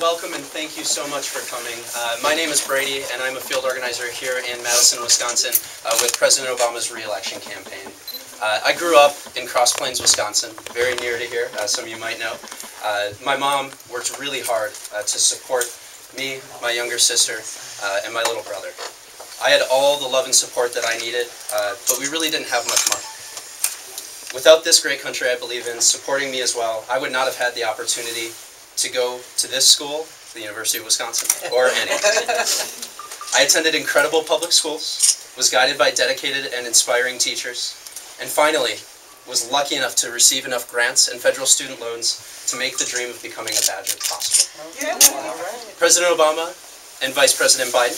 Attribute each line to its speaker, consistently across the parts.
Speaker 1: Welcome and thank you so much for coming. My name is Brady and I'm a field organizer here in Madison, Wisconsin with President Obama's re-election campaign. I grew up in Cross Plains, Wisconsin, very near to here, some of you might know. My mom worked really hard to support me, my younger sister, and my little brother. I had all the love and support that I needed, but we really didn't have much money. Without this great country I believe in supporting me as well, I would not have had the opportunity to go to this school, the University of Wisconsin, or any. I attended incredible public schools, was guided by dedicated and inspiring teachers, and finally was lucky enough to receive enough grants and federal student loans to make the dream of becoming a Badger possible. Yeah. President Obama and Vice President Biden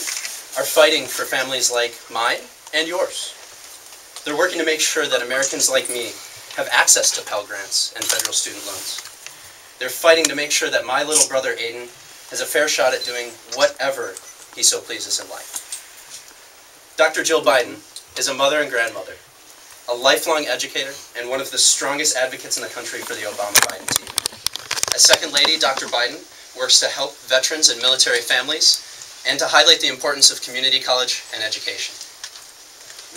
Speaker 1: are fighting for families like mine and yours. They're working to make sure that Americans like me have access to Pell Grants and federal student loans. They're fighting to make sure that my little brother Aiden has a fair shot at doing whatever he so pleases in life. Dr. Jill Biden is a mother and grandmother, a lifelong educator, and one of the strongest advocates in the country for the Obama-Biden team. As Second Lady, Dr. Biden works to help veterans and military families and to highlight the importance of community college and education.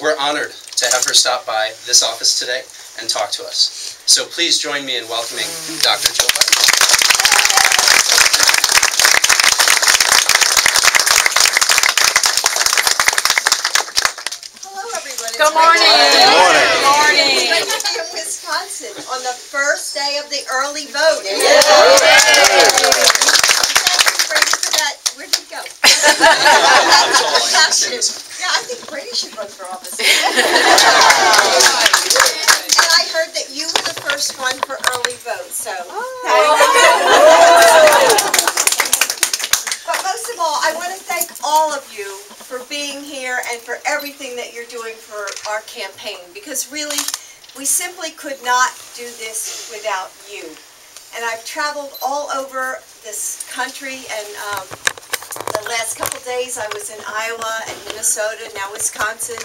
Speaker 1: We're honored to have her stop by this office today and talk to us. So please join me in welcoming Dr. Jill Biden.
Speaker 2: Hello, everyone.
Speaker 3: Good morning.
Speaker 2: Good morning.
Speaker 3: Good morning.
Speaker 2: It's great to be in Wisconsin on the first day of the early vote. Thank you, Brady, for that. Where'd you go? Yeah, I think Brady should run for office. And I heard that you were the first one for early vote, so thank you. But most of all, I want to thank all of you for being here and for everything that you're doing for our campaign, because really, we simply could not do this without you. And I've traveled all over this country, and the last couple days I was in Iowa and Minnesota, now Wisconsin,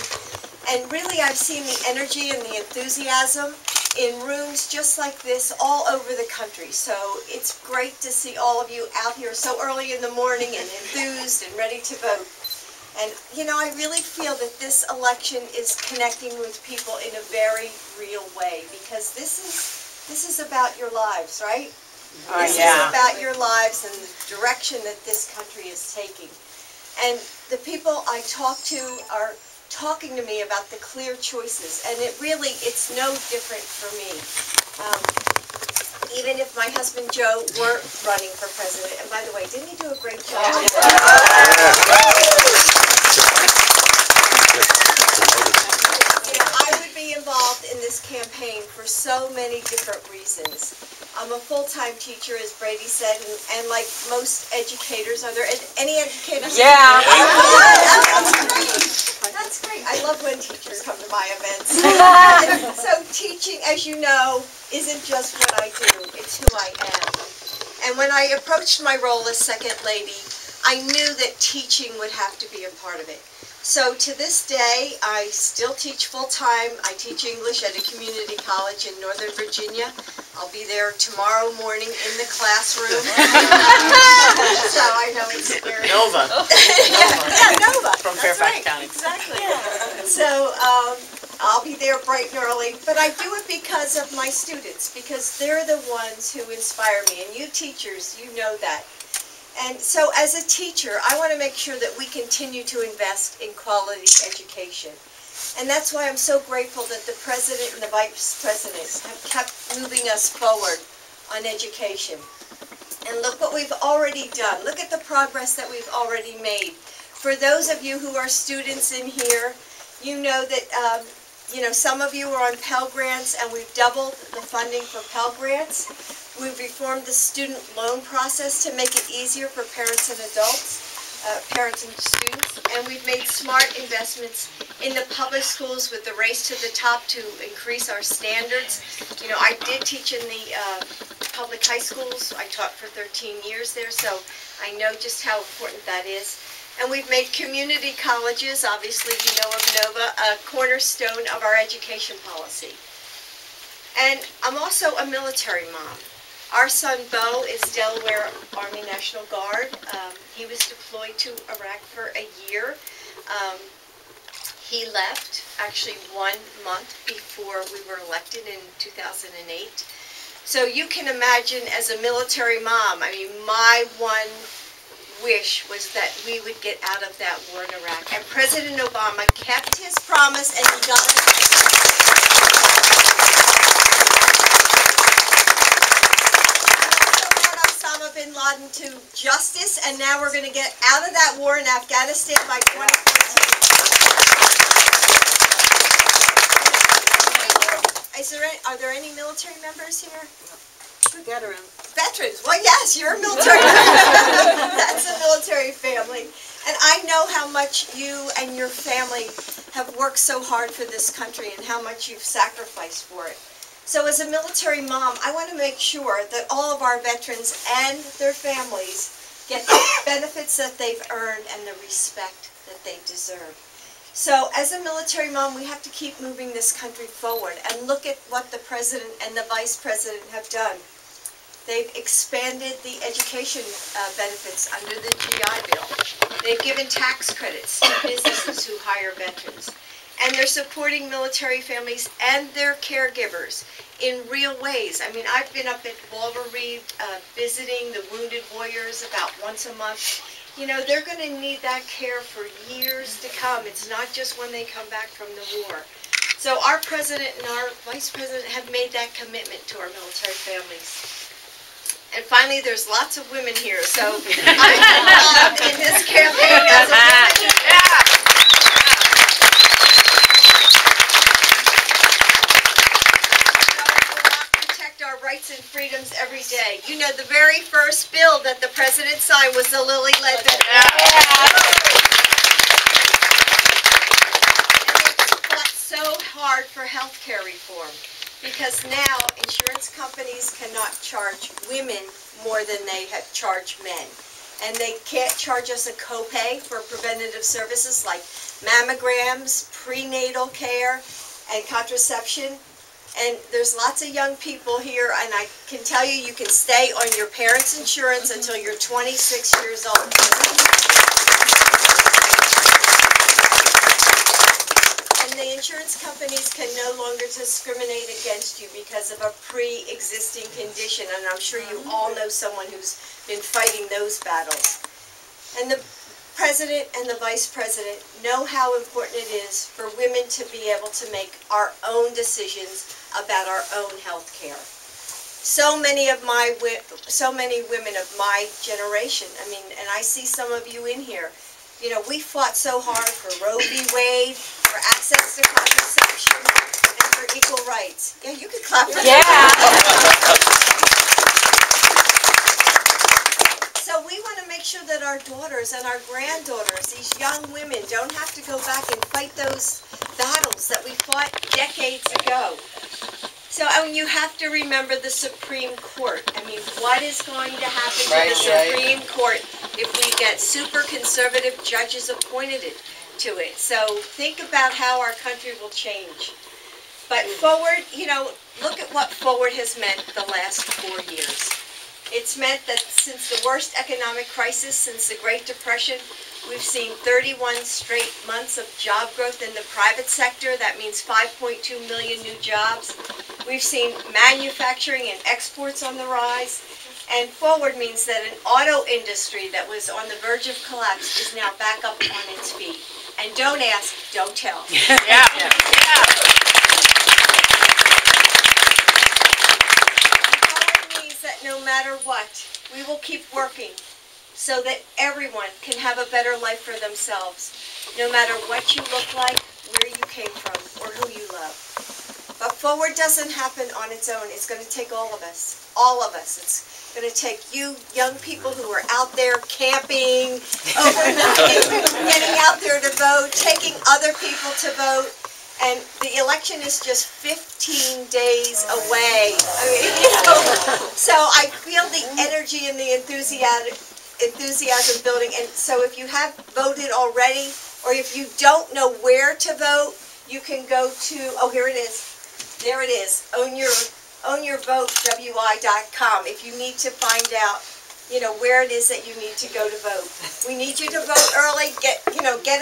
Speaker 2: and really I've seen the energy and the enthusiasm in rooms just like this all over the country. So it's great to see all of you out here so early in the morning and enthused and ready to vote. And you know, I really feel that this election is connecting with people in a very real way, because this is about your lives, right? This is about your lives and the direction that this country is taking. And the people I talk to are talking to me about the clear choices, and it's no different for me. Even if my husband Joe weren't running for president, and by the way, didn't he do a great job? I would be involved in this campaign for so many different reasons. I'm a full-time teacher, as Brady said, and like most educators, are there any educators?
Speaker 3: Yeah.
Speaker 2: That's great. I love when teachers come to my events. So teaching, as you know, isn't just what I do, it's who I am. And when I approached my role as Second Lady, I knew that teaching would have to be a part of it. So to this day, I still teach full-time. I teach English at a community college in Northern Virginia. I'll be there tomorrow morning in the classroom. So I know it's very...
Speaker 4: Nova.
Speaker 2: Yeah, Nova.
Speaker 4: From
Speaker 2: That's
Speaker 4: Fairfax
Speaker 2: right.
Speaker 4: County.
Speaker 2: Exactly. So I'll be there bright and early, but I do it because of my students, because they're the ones who inspire me, and you teachers, you know that. And so as a teacher, I want to make sure that we continue to invest in quality education. And that's why I'm so grateful that the President and the Vice President have kept moving us forward on education. And look what we've already done. Look at the progress that we've already made. For those of you who are students in here, you know that some of you are on Pell Grants, and we've doubled the funding for Pell Grants. We've reformed the student loan process to make it easier for parents and adults, parents and students, and we've made smart investments in the public schools with the race to the top to increase our standards. You know, I did teach in the public high schools. I taught for 13 years there, so I know just how important that is. And we've made community colleges, obviously you know of Nova, a cornerstone of our education policy. And I'm also a military mom. Our son, Bo, is Delaware Army National Guard. He was deployed to Iraq for a year. He left actually 1 month before we were elected in 2008. So you can imagine, as a military mom, I mean, my one wish was that we would get out of that war in Iraq. And President Obama kept his promise, and he got it. And also brought Osama bin Laden to justice, and now we're going to get out of that war in Afghanistan by 2014. Are there any military members here?
Speaker 3: Veterans.
Speaker 2: Veterans. Well, yes, you're a military member. That's a military family. And I know how much you and your family have worked so hard for this country and how much you've sacrificed for it. So as a military mom, I want to make sure that all of our veterans and their families get the benefits that they've earned and the respect that they deserve. So as a military mom, we have to keep moving this country forward and look at what the President and the Vice President have done. They've expanded the education benefits under the GI Bill. They've given tax credits to businesses who hire veterans. And they're supporting military families and their caregivers in real ways. I mean, I've been up at Walter Reed visiting the wounded warriors about once a month. You know, they're going to need that care for years to come. It's not just when they come back from the war. So our President and our Vice President have made that commitment to our military families. And finally, there's lots of women here, so I'm involved in this campaign as a woman. Our rights and freedoms every day. You know, the very first bill that the President signed was the Lilly-led bill. And they fought so hard for health care reform because now insurance companies cannot charge women more than they have charged men. And they can't charge us a copay for preventative services like mammograms, prenatal care, and contraception. And there's lots of young people here, and I can tell you, you can stay on your parents' insurance until you're 26 years old. And the insurance companies can no longer discriminate against you because of a pre-existing condition, and I'm sure you all know someone who's been fighting those battles. And the President and the Vice President know how important it is for women to be able to make our own decisions about our own health care. So many women of my generation, I mean, and I see some of you in here, you know, we fought so hard for Roe v. Wade, for access to contraception, and for equal rights. Yeah, you could clap for that. So we want to make sure that our daughters and our granddaughters, these young women, don't have to go back and fight those battles that we fought decades ago. So, I mean, you have to remember the Supreme Court. I mean, what is going to happen to the Supreme Court if we get super conservative judges appointed to it? So think about how our country will change. But forward, you know, look at what forward has meant the last 4 years. It's meant that since the worst economic crisis since the Great Depression, we've seen 31 straight months of job growth in the private sector. That means 5.2 million new jobs. We've seen manufacturing and exports on the rise. And forward means that an auto industry that was on the verge of collapse is now back up on its feet. And don't ask, don't tell.
Speaker 4: Yeah.
Speaker 2: That no matter what, we will keep working so that everyone can have a better life for themselves, no matter what you look like, where you came from, or who you love. But forward doesn't happen on its own. It's going to take all of us. All of us. It's going to take you young people who are out there camping, overnight, getting out there to vote, taking other people to vote. And the election is just 15 days away. I mean, you know, so I feel the energy and the enthusiasm building. And so if you have voted already, or if you don't know where to vote, you can go to, oh, here it is. There it is. ownyourvotewi.com if you need to find out, where it is that you need to go to vote. We need you to vote early. Get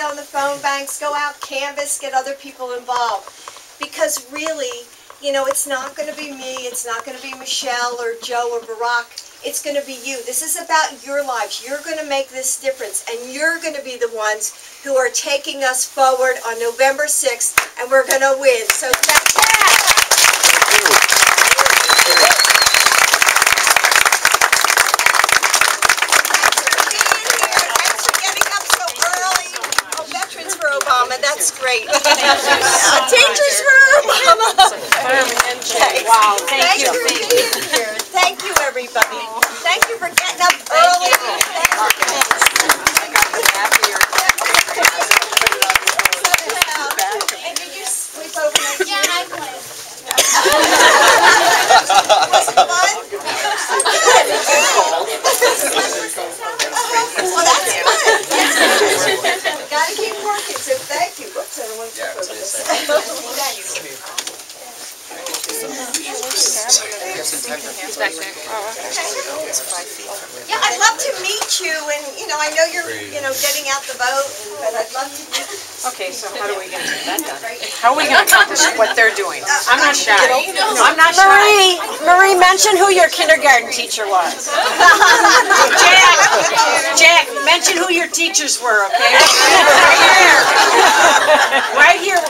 Speaker 2: on the phone banks, go out, canvass, get other people involved. Because really, it's not going to be me, it's not going to be Michelle or Joe or Barack. It's going to be you. This is about your lives. You're going to make this difference, and you're going to be the ones who are taking us forward on November 6th, and we're going to win. So that's that. Obama, that's great. Teachers for Obama.
Speaker 3: Wow, thank you.
Speaker 2: For being here. Thank you, everybody. Thank you for getting up early. And did you sleep overnight?
Speaker 4: Yeah, I played.
Speaker 2: Was it fun? Well, that's good. Gotta keep working, so thank you. Whoops, I don't want to over this. Yeah, I'd love to meet you, and I know you're getting out the vote, but I'd love to meet you.
Speaker 3: Okay, so how are we going to get that done? How are we going to accomplish what they're doing? I'm not shy. I'm not shy.
Speaker 5: Marie, mention who your kindergarten teacher was.
Speaker 3: Jack, mention who your teachers were, okay? Right here.